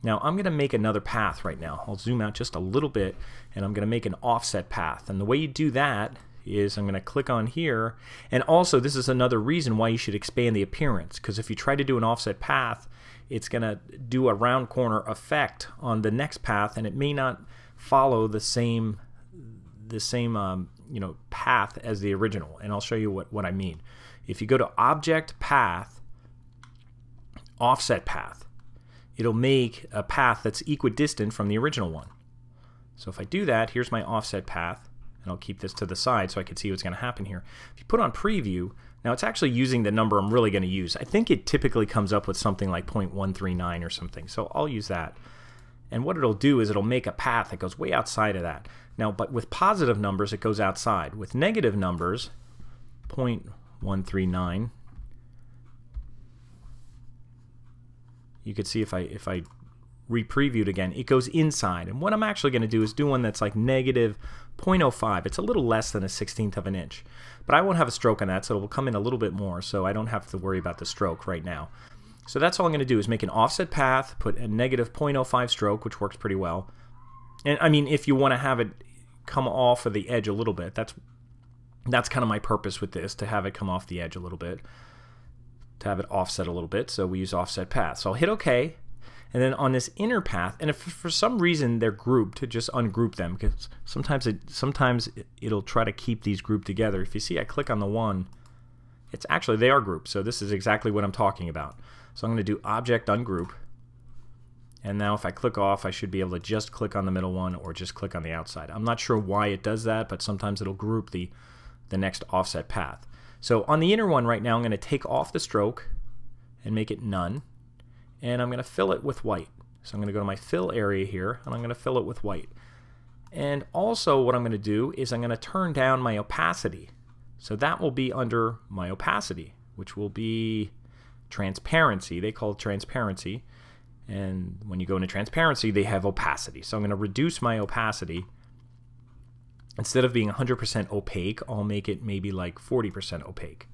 Now I'm going to make another path right now. I'll zoom out just a little bit, and I'm going to make an offset path. And the way you do that is I'm going to click on here. And also, this is another reason why you should expand the appearance, because if you try to do an offset path, it's going to do a round corner effect on the next path, and it may not follow the same path as the original. And I'll show you what I mean. If you go to Object, Path, Offset Path, it'll make a path that's equidistant from the original one. So if I do that, here's my offset path, and I'll keep this to the side so I can see what's going to happen here. If you put on preview, now it's actually using the number I'm really going to use. I think it typically comes up with something like 0.139 or something, so I'll use that. And what it'll do is it'll make a path that goes way outside of that. Now, but with positive numbers, it goes outside. With negative numbers, 0.139, you could see if I re-previewed again, it goes inside. And what I'm actually going to do is do one that's like negative 0.05. It's a little less than a 1/16 of an inch. But I won't have a stroke on that, so it will come in a little bit more, so I don't have to worry about the stroke right now. So that's all I'm going to do is make an offset path, put a negative 0.05 stroke, which works pretty well. And I mean, if you want to have it come off of the edge a little bit, that's kind of my purpose with this, to have it come off the edge a little bit, to have it offset a little bit. So we use offset path. So I'll hit OK. And then on this inner path, and if for some reason they're grouped, to just ungroup them, because sometimes it'll try to keep these grouped together. If you see, I click on the one, it's actually, they are grouped. So this is exactly what I'm talking about. So I'm going to do Object Ungroup. And now if I click off, I should be able to just click on the middle one or just click on the outside. I'm not sure why it does that, but sometimes it'll group the next offset path. So on the inner one right now, I'm going to take off the stroke and make it none. And I'm going to fill it with white. So I'm going to go to my fill area here, and I'm going to fill it with white. And also what I'm going to do is I'm going to turn down my opacity. So that will be under my opacity, which will be transparency. They call it transparency. And when you go into transparency, they have opacity. So I'm going to reduce my opacity. Instead of being 100% opaque, I'll make it maybe like 40% opaque.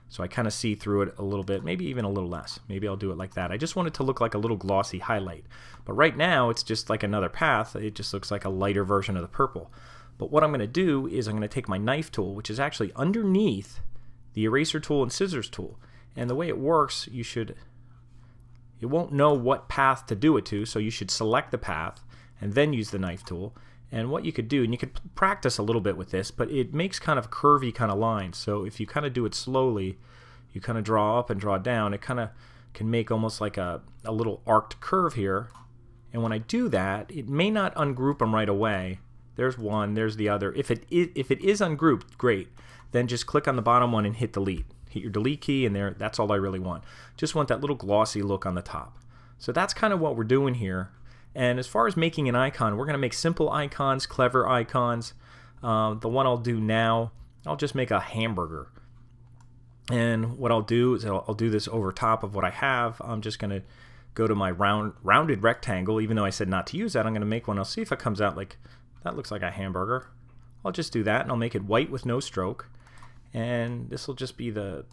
So I kind of see through it a little bit, maybe even a little less. Maybe I'll do it like that. I just want it to look like a little glossy highlight. But right now, it's just like another path. It just looks like a lighter version of the purple. But what I'm going to do is I'm going to take my knife tool, which is actually underneath the eraser tool and scissors tool. And the way it works, it won't know what path to do it to, so you should select the path and then use the knife tool. And what you could do, and you could practice a little bit with this, but it makes kind of curvy kind of lines. So if you kind of do it slowly, you kind of draw up and draw down, it kind of can make almost like a little arced curve here. And when I do that, it may not ungroup them right away. There's one, there's the other. If it is ungrouped, great. Then just click on the bottom one and hit delete. Hit your delete key, and there, that's all I really want. Just want that little glossy look on the top. So that's kind of what we're doing here. And as far as making an icon, we're going to make simple icons, clever icons. The one I'll do now, I'll just make a hamburger. And what I'll do is I'll do this over top of what I have. I'm just going to go to my rounded rectangle. Even though I said not to use that, I'm going to make one. I'll see if it comes out like, that looks like a hamburger. I'll just do that, and I'll make it white with no stroke. And this will just be the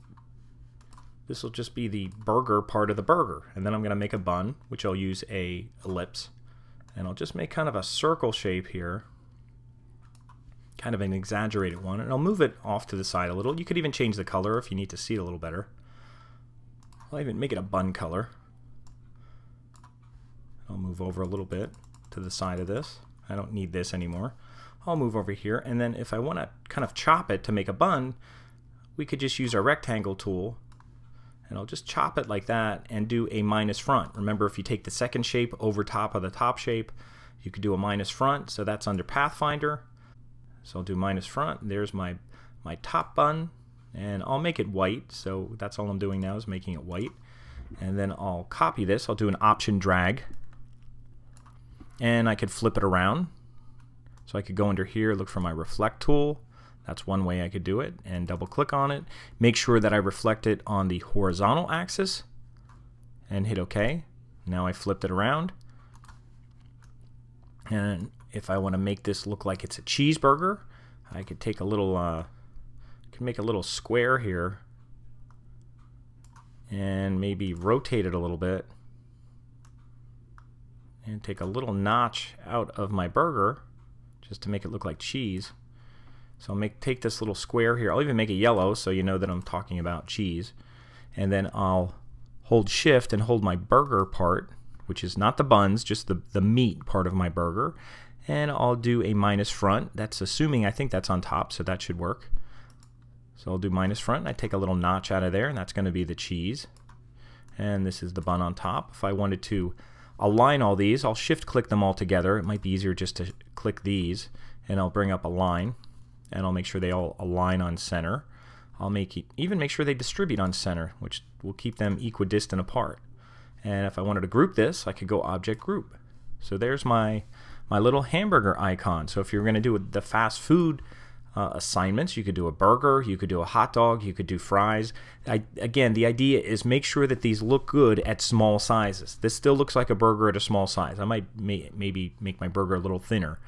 burger part of the burger. And then I'm going to make a bun, which I'll use a ellipse. And I'll just make kind of a circle shape here. Kind of an exaggerated one. And I'll move it off to the side a little. You could even change the color if you need to see it a little better. I'll even make it a bun color. I'll move over a little bit to the side of this. I don't need this anymore. I'll move over here. And then if I want to kind of chop it to make a bun, we could just use our rectangle tool. And I'll just chop it like that and do a minus front. Remember, if you take the second shape over top of the top shape, you could do a minus front. So that's under Pathfinder. So I'll do minus front. There's my top bun, and I'll make it white. So that's all I'm doing now is making it white. And then I'll copy this. I'll do an Option drag, and I could flip it around. So I could go under here, look for my reflect tool. That's one way I could do it, and double click on it. Make sure that I reflect it on the horizontal axis and hit OK. Now I flipped it around. And if I want to make this look like it's a cheeseburger, I could take a little, make a little square here and maybe rotate it a little bit. and take a little notch out of my burger just to make it look like cheese. So I'll take this little square here. I'll even make it yellow so you know that I'm talking about cheese. And then I'll hold shift and hold my burger part, which is not the buns, just the meat part of my burger. And I'll do a minus front. That's assuming, I think that's on top, so that should work. So I'll do minus front, and I take a little notch out of there, and that's going to be the cheese. And this is the bun on top. If I wanted to align all these, I'll shift click them all together. It might be easier just to click these, and I'll bring up a line, and I'll make sure they all align on center. I'll even make sure they distribute on center, which will keep them equidistant apart. And if I wanted to group this, I could go object group. So there's my little hamburger icon. So if you're going to do the fast food assignments, you could do a burger, you could do a hot dog, you could do fries. Again, the idea is make sure that these look good at small sizes. This still looks like a burger at a small size. I might maybe make my burger a little thinner.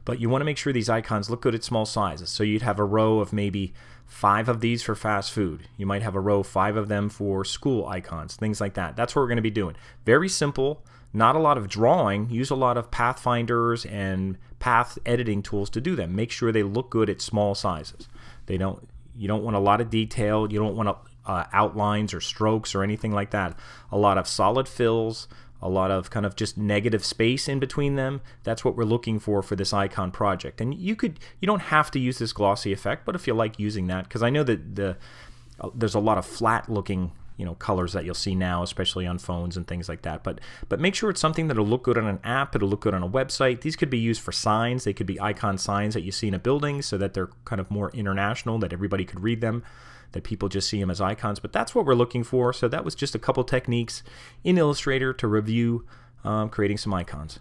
But you want to make sure these icons look good at small sizes. So you'd have a row of maybe 5 of these for fast food. You might have a row of 5 of them for school icons, things like that. That's what we're going to be doing. Very simple, not a lot of drawing. Use a lot of pathfinders and path editing tools to do them. Make sure they look good at small sizes. You don't want a lot of detail. You don't want outlines or strokes or anything like that. A lot of solid fills, a lot of kind of just negative space in between them. That's what we're looking for this icon project. And you don't have to use this glossy effect, but if you like using that, because I know that there's a lot of flat looking colors that you'll see now, especially on phones and things like that. But make sure it's something that'll look good on an app, it'll look good on a website. These could be used for signs. They could be icon signs that you see in a building so that they're kind of more international, that everybody could read them, that people just see them as icons. But that's what we're looking for. So that was just a couple techniques in Illustrator to review creating some icons.